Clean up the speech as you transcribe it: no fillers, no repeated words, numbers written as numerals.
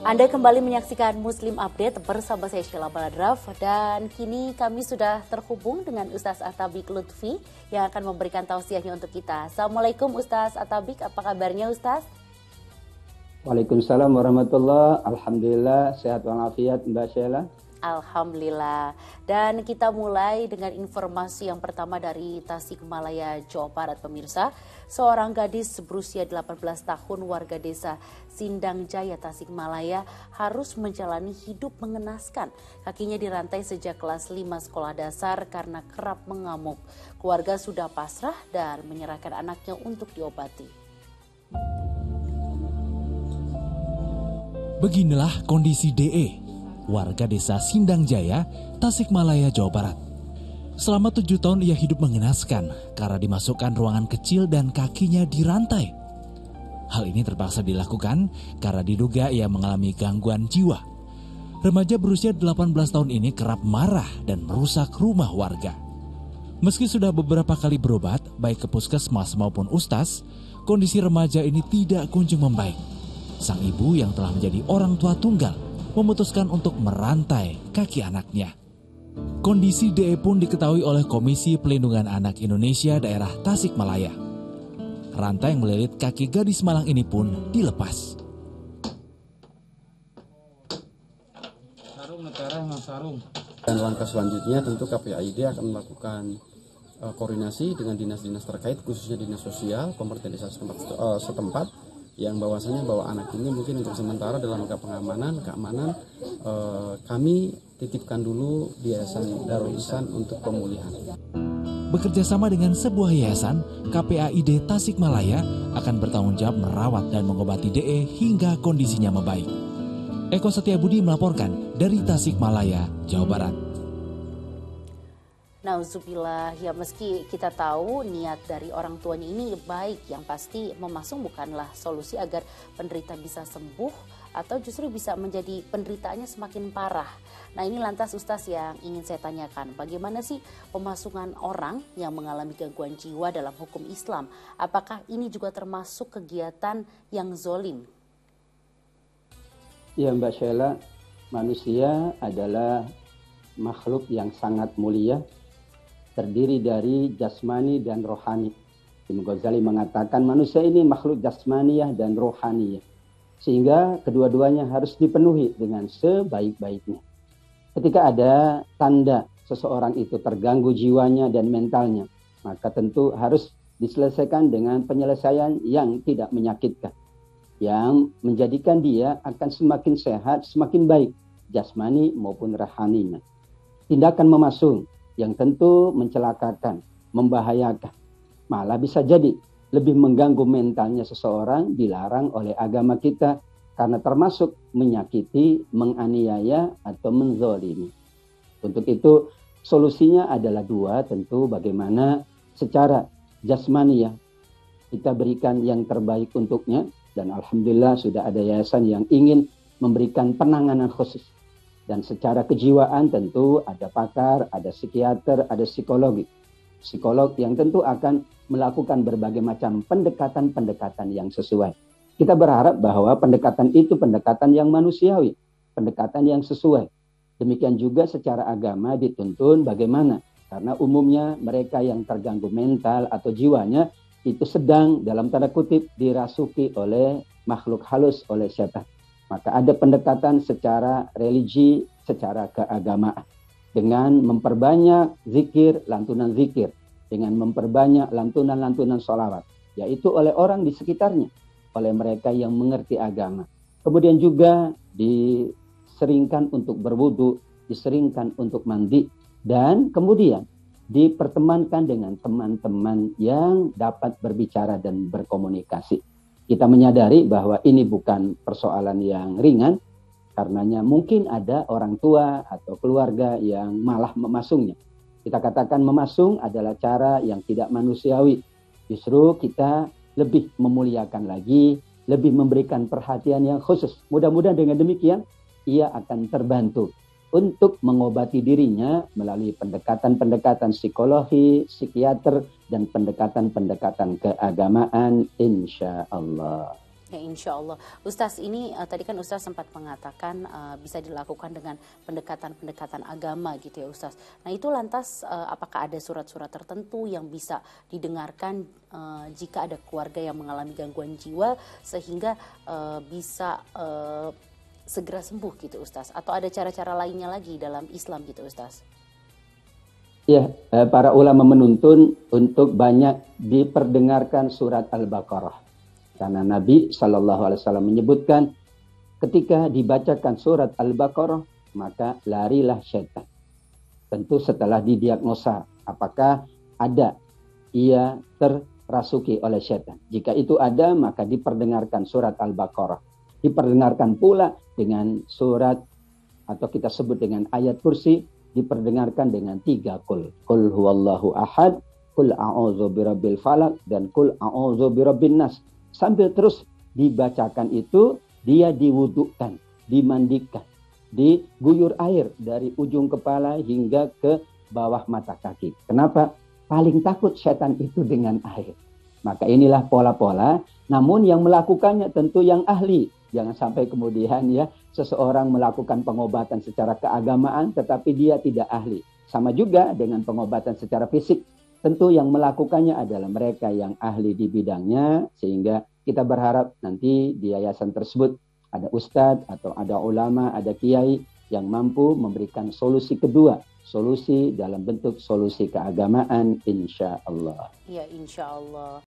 Anda kembali menyaksikan Muslim Update bersama saya Sheila Baladraf dan kini kami sudah terhubung dengan Ustaz Atabik Lutfi yang akan memberikan tausiahnya untuk kita. Assalamualaikum Ustaz Atabik, apa kabarnya Ustaz? Waalaikumsalam warahmatullahi. Alhamdulillah sehat walafiat Mbak Sheila. Alhamdulillah. Dan kita mulai dengan informasi yang pertama dari Tasikmalaya, Jawa Barat pemirsa. Seorang gadis berusia 18 tahun warga desa Sindang Jaya, Tasikmalaya harus menjalani hidup mengenaskan. Kakinya dirantai sejak kelas 5 sekolah dasar karena kerap mengamuk. Keluarga sudah pasrah dan menyerahkan anaknya untuk diobati. Beginilah kondisi DE, warga desa Sindang Jaya, Tasikmalaya, Jawa Barat. Selama 7 tahun ia hidup mengenaskan karena dimasukkan ruangan kecil dan kakinya dirantai. Hal ini terpaksa dilakukan karena diduga ia mengalami gangguan jiwa. Remaja berusia 18 tahun ini kerap marah dan merusak rumah warga. Meski sudah beberapa kali berobat, baik ke puskesmas maupun ustaz, kondisi remaja ini tidak kunjung membaik. Sang ibu yang telah menjadi orang tua tunggal memutuskan untuk merantai kaki anaknya. Kondisi DE pun diketahui oleh Komisi Pelindungan Anak Indonesia daerah Tasikmalaya. Rantai yang melilit kaki gadis malang ini pun dilepas. Dan langkah selanjutnya tentu KPAID akan melakukan koordinasi dengan dinas-dinas terkait, khususnya dinas sosial, pemerintah desa setempat, yang bahwasanya bahwa anak ini mungkin untuk sementara dalam rangka keamanan kami titipkan dulu di Yayasan Darul Ihsan untuk pemulihan. Bekerja sama dengan sebuah yayasan, KPAID Tasikmalaya akan bertanggung jawab merawat dan mengobati DE hingga kondisinya membaik. Eko Setiabudi melaporkan dari Tasikmalaya, Jawa Barat. Nauzubillah, ya meski kita tahu niat dari orang tuanya ini baik, yang pasti memasung bukanlah solusi agar penderita bisa sembuh atau justru bisa menjadi penderitaannya semakin parah. Nah ini lantas Ustaz yang ingin saya tanyakan, bagaimana sih pemasungan orang yang mengalami gangguan jiwa dalam hukum Islam? Apakah ini juga termasuk kegiatan yang zolim? Ya Mbak Sheila, manusia adalah makhluk yang sangat mulia, terdiri dari jasmani dan rohani. Imam Ghazali mengatakan manusia ini makhluk jasmaniyah dan rohaniyah. Sehingga kedua-duanya harus dipenuhi dengan sebaik-baiknya. Ketika ada tanda seseorang itu terganggu jiwanya dan mentalnya, maka tentu harus diselesaikan dengan penyelesaian yang tidak menyakitkan, yang menjadikan dia akan semakin sehat, semakin baik, jasmani maupun rohaninya. Tindakan memasung yang tentu mencelakakan, membahayakan, malah bisa jadi lebih mengganggu mentalnya seseorang, dilarang oleh agama kita karena termasuk menyakiti, menganiaya atau menzolimi. Untuk itu solusinya adalah dua, tentu bagaimana secara jasmani kita berikan yang terbaik untuknya, dan alhamdulillah sudah ada yayasan yang ingin memberikan penanganan khusus. Dan secara kejiwaan tentu ada pakar, ada psikiater, ada psikologi. Psikolog yang tentu akan melakukan berbagai macam pendekatan-pendekatan yang sesuai. Kita berharap bahwa pendekatan itu pendekatan yang manusiawi, pendekatan yang sesuai. Demikian juga secara agama dituntun bagaimana. Karena umumnya mereka yang terganggu mental atau jiwanya itu sedang dalam tanda kutip dirasuki oleh makhluk halus, oleh setan. Maka ada pendekatan secara religi, secara keagamaan. Dengan memperbanyak zikir, lantunan zikir. Dengan memperbanyak lantunan-lantunan sholawat. Yaitu oleh orang di sekitarnya. Oleh mereka yang mengerti agama. Kemudian juga diseringkan untuk berwudu, diseringkan untuk mandi. Dan kemudian dipertemankan dengan teman-teman yang dapat berbicara dan berkomunikasi. Kita menyadari bahwa ini bukan persoalan yang ringan, karenanya mungkin ada orang tua atau keluarga yang malah memasungnya. Kita katakan memasung adalah cara yang tidak manusiawi. Justru kita lebih memuliakan lagi, lebih memberikan perhatian yang khusus. Mudah-mudahan dengan demikian, ia akan terbantu untuk mengobati dirinya melalui pendekatan-pendekatan psikologi, psikiater, dan pendekatan-pendekatan keagamaan, insya Allah. Ya, insya Allah. Ustaz, ini tadi kan Ustaz sempat mengatakan bisa dilakukan dengan pendekatan-pendekatan agama gitu ya Ustaz. Nah itu lantas apakah ada surat-surat tertentu yang bisa didengarkan jika ada keluarga yang mengalami gangguan jiwa sehingga bisa segera sembuh gitu Ustaz? Atau ada cara-cara lainnya lagi dalam Islam gitu Ustaz? Ya, para ulama menuntun untuk banyak diperdengarkan surat Al-Baqarah. Karena Nabi SAW menyebutkan ketika dibacakan surat Al-Baqarah, maka larilah syaitan. Tentu setelah didiagnosa apakah ada ia terrasuki oleh syaitan. Jika itu ada, maka diperdengarkan surat Al-Baqarah. Diperdengarkan pula dengan surat atau kita sebut dengan ayat kursi, diperdengarkan dengan 3 qul. Qul huwallahu ahad, qul a'udzu birabbil falaq, dan qul a'udzu birabbin nas. Sambil terus dibacakan itu, dia diwudukkan, dimandikan, diguyur air dari ujung kepala hingga ke bawah mata kaki. Kenapa? Paling takut setan itu dengan air. Maka inilah pola-pola, namun yang melakukannya tentu yang ahli. Jangan sampai kemudian ya seseorang melakukan pengobatan secara keagamaan tetapi dia tidak ahli. Sama juga dengan pengobatan secara fisik. Tentu yang melakukannya adalah mereka yang ahli di bidangnya, sehingga kita berharap nanti di yayasan tersebut ada ustadz atau ada ulama, ada kiai yang mampu memberikan solusi kedua, solusi dalam bentuk solusi keagamaan, insya Allah. Ya, insya Allah.